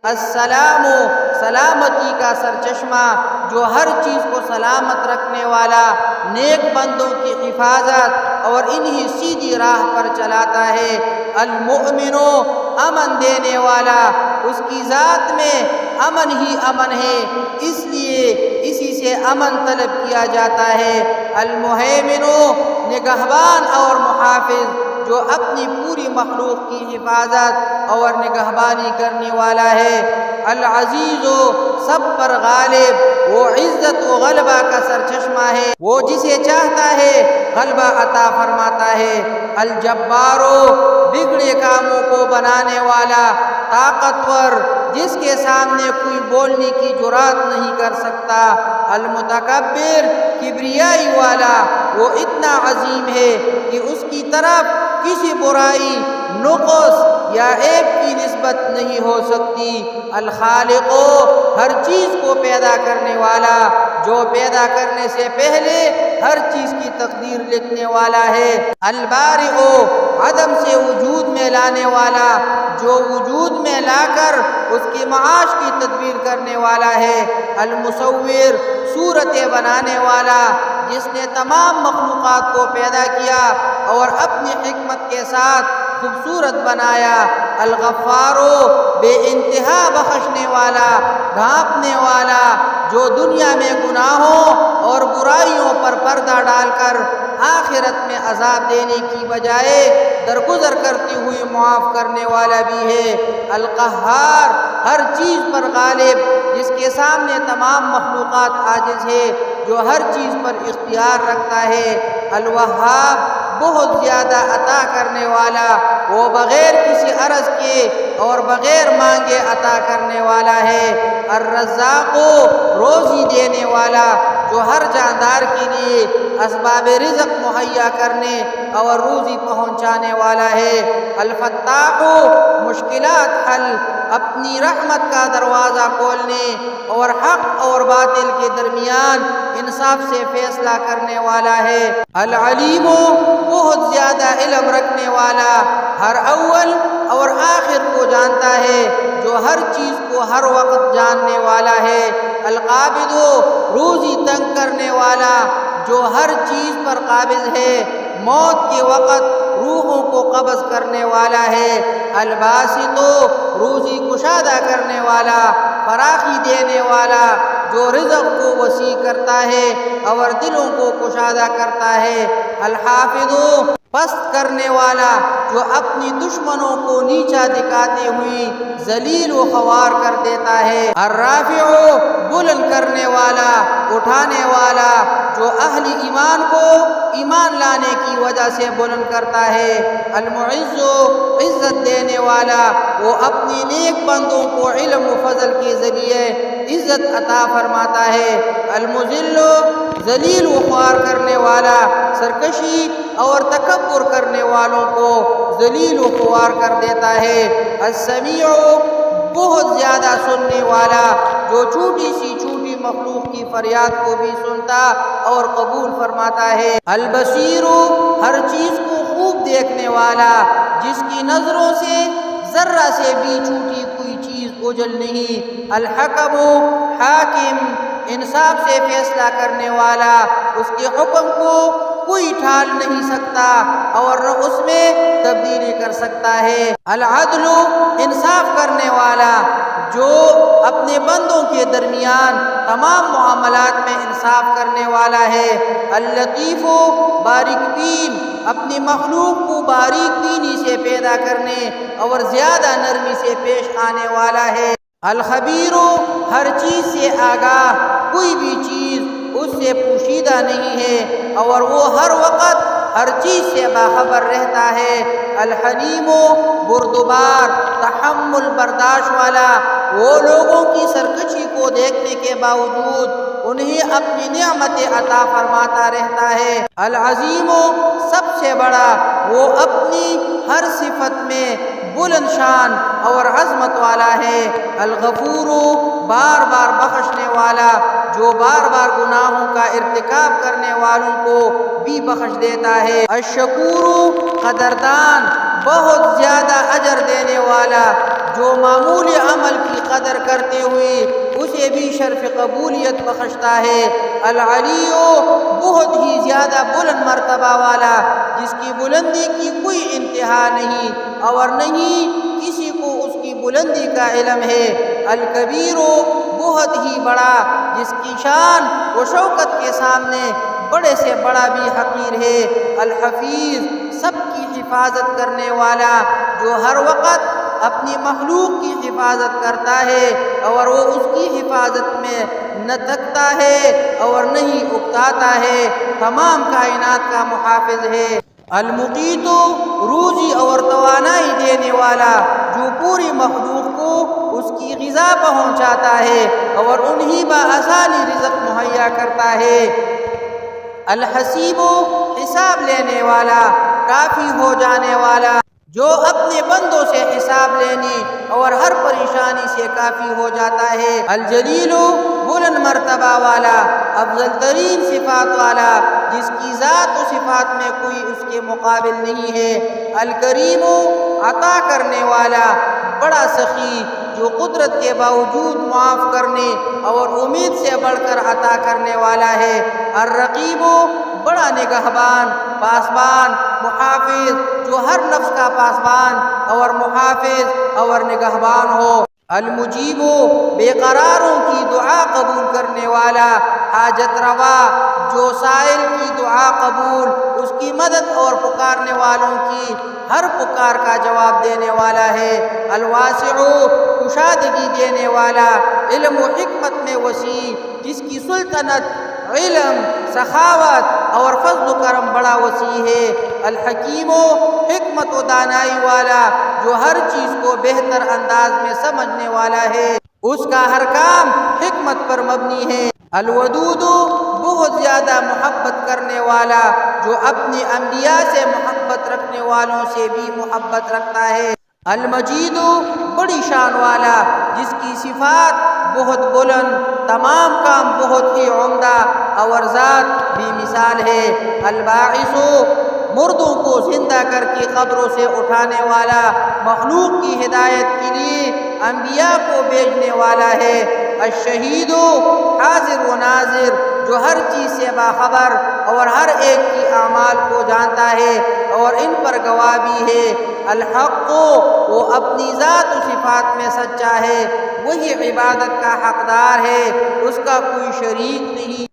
السلام سلامتی کا سرچشمہ، جو ہر چیز کو سلامت رکھنے والا، نیک بندوں کی حفاظت اور انہی سیدھی راہ پر چلاتا ہے۔ المؤمن امن دینے والا، اس کی ذات میں امن ہی امن ہے، اس لیے اسی سے امن طلب کیا جاتا ہے۔ المہیمن نگہبان اور محافظ، جو اپنی پوری مخلوق کی حفاظت اور نگہبانی کرنے والا ہے۔ العزیز سب پر غالب، وہ عزت و غلبہ کا سرچشمہ ہے، وہ جسے چاہتا ہے غلبہ عطا فرماتا ہے۔ الجبار بگڑے کاموں کو بنانے والا، طاقتور، جس کے سامنے کوئی بولنے کی جرات نہیں کر سکتا۔ المتکبر کبریائی والا، وہ اتنا عظیم ہے کہ اس کی طرف کسی برائی، نقص یا عیب کی نسبت نہیں ہو سکتی۔ الخالق ہر چیز کو پیدا کرنے والا، جو پیدا کرنے سے پہلے ہر چیز کی تقدیر لکھنے والا ہے۔ البارئ عدم سے وجود میں لانے والا، جو وجود میں لا کر اس کی معاش کی تدبیر کرنے والا ہے۔ المصور صورتیں بنانے والا، جس نے تمام مخلوقات کو پیدا کیا اور اپنی حکمت کے ساتھ خوبصورت بنایا۔ الغفار بے انتہا بخشنے والا، ڈھانپنے والا، جو دنیا میں گناہوں اور برائیوں پر پردہ ڈال کر آخرت میں عذاب دینے کی بجائے درگزر کرتی ہوئی معاف کرنے والا بھی ہے۔ القہار ہر چیز پر غالب، جس کے سامنے تمام مخلوقات عاجز ہے، جو ہر چیز پر اختیار رکھتا ہے۔ الوہاب بہت زیادہ عطا کرنے والا، وہ بغیر کسی عرض کے اور بغیر مانگے عطا کرنے والا ہے۔ الرزاق روزی دینے والا، جو ہر جاندار کے لیے اسباب رزق مہیا کرنے اور روزی پہنچانے والا ہے۔ الفتاح مشکلات حل، اپنی رحمت کا دروازہ کھولنے اور حق اور باطل کے درمیان انصاف سے فیصلہ کرنے والا ہے۔ العلیم بہت زیادہ علم رکھنے والا، ہر اول اور آخر کو جانتا ہے، جو ہر چیز کو ہر وقت جاننے والا ہے۔ القابض روزی تنگ کرنے والا، جو ہر چیز پر قابض ہے، موت کے وقت روحوں کو قبض کرنے والا ہے۔ الباسط روزی کشادہ کرنے والا، فراخی دینے والا، جو رزق کو وسیع کرتا ہے اور دلوں کو کشادہ کرتا ہے۔ الحافظ پست کرنے والا، جو اپنی دشمنوں کو نیچا دکھاتے ہوئے ذلیل و خوار کر دیتا ہے۔ الرافع بلند کرنے والا، اٹھانے والا، جو اہل ایمان کو ایمان لانے کی وجہ سے بلند کرتا ہے۔ المعز عزت دینے والا، وہ اپنی نیک بندوں کو علم و فضل کے ذریعے عزت عطا فرماتا ہے۔ المذل ذلیل و خوار کرنے والا، سرکشی اور تکبر کرنے والوں کو ذلیل و خوار کر دیتا ہے۔ السمیع بہت زیادہ سننے والا، جو چھوٹی سی چھوٹی مخلوق کی فریاد کو بھی سنتا اور قبول فرماتا ہے۔ البصیر ہر چیز کو خوب دیکھنے والا، جس کی نظروں سے ذرہ سے بھی چھوٹی کوئی چیز اوجھل نہیں۔ الحکم حاکم انصاف سے فیصلہ کرنے والا، اس کے حکم کو کوئی ٹال نہیں سکتا اور نہ اس میں تبدیلی کر سکتا ہے۔ العدل انصاف کرنے والا، جو اپنے بندوں کے درمیان تمام معاملات میں انصاف کرنے والا ہے۔ اللطیف باریک بین، اپنی مخلوق کو باریک بینی سے پیدا کرنے اور زیادہ نرمی سے پیش آنے والا ہے۔ الخبیر ہر چیز سے آگاہ، کوئی بھی چیز اس سے پوشیدہ نہیں ہے اور وہ ہر وقت ہر چیز سے باخبر رہتا ہے۔ الحلیم بردبار، تحمل برداشت والا، وہ لوگوں کی سرکشی کو دیکھنے کے باوجود انہیں اپنی نعمتیں عطا فرماتا رہتا ہے۔ العظیم سب سے بڑا، وہ اپنی ہر صفت میں بلند شان اور عظمت والا ہے۔ الغفور بار بار بخشنے والا، جو بار بار گناہوں کا ارتکاب کرنے والوں کو بھی بخش دیتا ہے۔ الشکور قدردان، بہت زیادہ اجر دینے والا، جو معمول عمل کی قدر کرتے ہوئے اسے بھی شرف قبولیت بخشتا ہے۔ العلی بہت ہی زیادہ بلند مرتبہ والا، جس کی بلندی کی کوئی انتہا نہیں اور نہیں کسی کو اس کی بلندی کا علم ہے۔ الکبیر بہت ہی بڑا، جس کی شان و شوکت کے سامنے بڑے سے بڑا بھی حقیر ہے۔ الحفیظ سب کی حفاظت کرنے والا، جو ہر وقت اپنی مخلوق کی حفاظت کرتا ہے اور وہ اس کی حفاظت میں نہ تھکتا ہے اور نہیں اکتاتا ہے، تمام کائنات کا محافظ ہے۔ المقیت روزی اور توانائی دینے والا، جو پوری مخلوق کو اس کی غذا پہنچاتا ہے اور انہی بآسانی رزق مہیا کرتا ہے۔ الحسیب حساب لینے والا، کافی ہو جانے والا، جو اپنے بندوں سے حساب لینے اور ہر پریشانی سے کافی ہو جاتا ہے۔ الجلیل بلند مرتبہ والا، افضل ترین صفات والا، جس کی ذات و صفات میں کوئی اس کے مقابل نہیں ہے۔ الکریم عطا کرنے والا، بڑا سخی، جو قدرت کے باوجود معاف کرنے اور امید سے بڑھ کر عطا کرنے والا ہے۔ الرقیب بڑا نگہبان، پاسبان، محافظ، جو ہر نفس کا پاسبان اور محافظ اور نگہبان ہو۔ المجیب بے قراروں کی دعا قبول کرنے والا، حاجت روا، جو سائل کی دعا قبول، اس کی مدد اور پکارنے والوں کی ہر پکار کا جواب دینے والا ہے۔ الواسع کشادگی دینے والا، علم و حکمت میں وسیع، جس کی سلطنت، علم، سخاوت اور فضل و کرم بڑا وسیع ہے۔ الحکیم حکمت و دانائی والا، جو ہر چیز کو بہتر انداز میں سمجھنے والا ہے، اس کا ہر کام حکمت پر مبنی ہے۔ الودود بہت زیادہ محبت کرنے والا، جو اپنے انبیاء سے محبت رکھنے والوں سے بھی محبت رکھتا ہے۔ المجید بڑی شان والا، جس کی صفات بہت بلند، تمام کام بہت ہی عمدہ اور ذات بھی مثال ہے۔ الباعث مردوں کو زندہ کر کے قبروں سے اٹھانے والا، مخلوق کی ہدایت کے لیے انبیاء کو بھیجنے والا ہے۔ الشہید حاضر و ناظر، جو ہر چیز سے باخبر اور ہر ایک کی اعمال کو جانتا ہے اور ان پر گواہ بھی ہے۔ الحق وہ اپنی ذات و صفات میں سچا ہے، وہی عبادت کا حقدار ہے، اس کا کوئی شریک نہیں۔